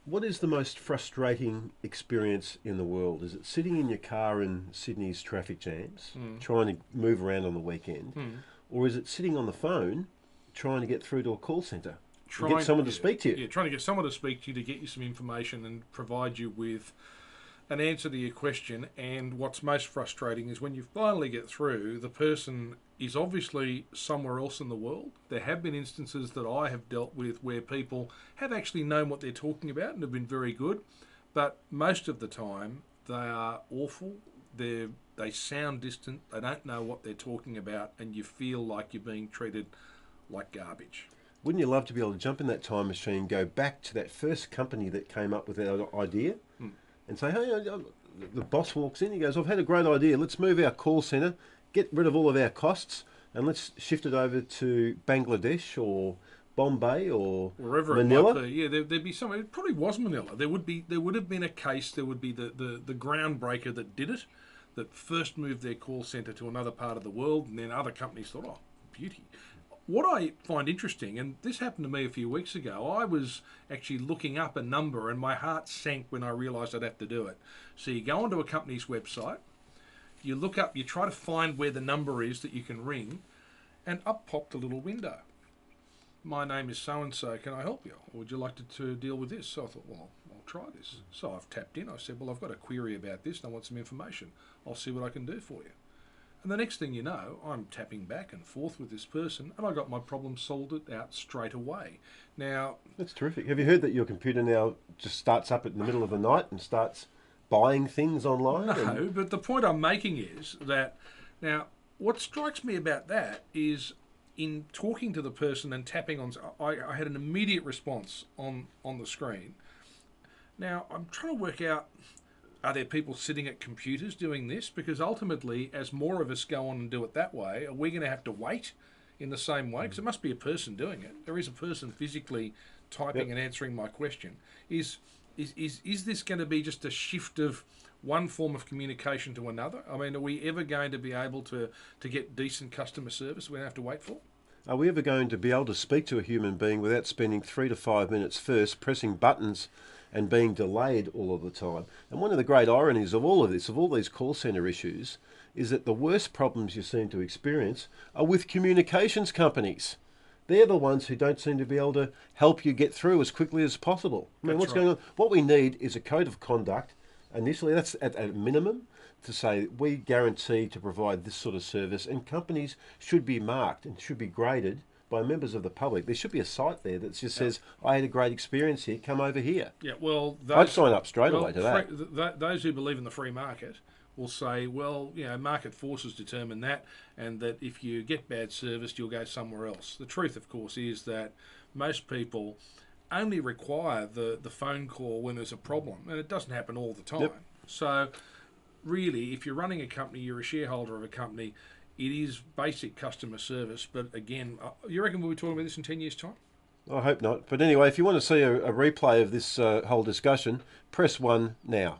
What is the most frustrating experience in the world? Is it sitting in your car in Sydney's traffic jams, Mm. trying to move around on the weekend, Mm. or is it sitting on the phone trying to get through to a call centre and get Trying, someone to yeah, speak to you? yeah, trying to get someone to speak to you to get you some information and provide you with an answer to your question. And what's most frustrating is when you finally get through, the person is obviously somewhere else in the world. There have been instances that I have dealt with where people have actually known what they're talking about and have been very good, but most of the time they are awful. They sound distant. They don't know what they're talking about, and you feel like you're being treated like garbage. Wouldn't you love to be able to jump in that time machine, go back to that first company that came up with that idea, Hmm. and say, hey, the boss walks in, he goes, I've had a great idea. Let's move our call centre, get rid of all of our costs, and let's shift it over to Bangladesh or Bombay or Wherever it might Manila. be, yeah, there'd be some. It probably was Manila. There would have been a case. There would be the groundbreaker that did it, that first moved their call centre to another part of the world, and then other companies thought, oh, beauty. What I find interesting, and this happened to me a few weeks ago, I was actually looking up a number, and my heart sank when I realised I'd have to do it. So you go onto a company's website, you look up, you try to find where the number is that you can ring, and up popped a little window. My name is so and so, can I help you? Or would you like to deal with this? So I thought, well, I'll try this. So I've tapped in. I said, well, I've got a query about this and I want some information. I'll see what I can do for you. And the next thing you know, I'm tapping back and forth with this person and I got my problem solved out straight away. Now, That's terrific. Have you heard that your computer now just starts up in the middle of the night and starts buying things online? And no, but the point I'm making is that now what strikes me about that is in talking to the person and tapping on, I had an immediate response on the screen. Now I'm trying to work out, are there people sitting at computers doing this? Because ultimately, as more of us go on and do it that way, are we going to have to wait in the same way? Because it must be a person doing it. There is a person physically yep. typing and answering my question. Is this going to be just a shift of one form of communication to another? I mean, are we ever going to be able to get decent customer service we don't have to wait for? Are we ever going to be able to speak to a human being without spending 3 to 5 minutes first pressing buttons and being delayed all of the time? And one of the great ironies of all of this, of all these call centre issues, is that the worst problems you seem to experience are with communications companies. They're the ones who don't seem to be able to help you get through as quickly as possible. I mean, That's what's right. going on? What we need is a code of conduct. Initially, that's at a minimum to say we guarantee to provide this sort of service, and companies should be marked and should be graded by members of the public. There should be a site there that just Yeah. says, I had a great experience here, come over here. Yeah, well, I'd sign up straight away to that. those who believe in the free market will say, well, market forces determine that, and that if you get bad service, you'll go somewhere else. The truth, of course, is that most people only require the phone call when there's a problem, and it doesn't happen all the time. Yep. So, really, if you're running a company, you're a shareholder of a company, it is basic customer service. But again, you reckon we'll be talking about this in 10 years' time? I hope not. But anyway, if you want to see a replay of this whole discussion, press 1 now.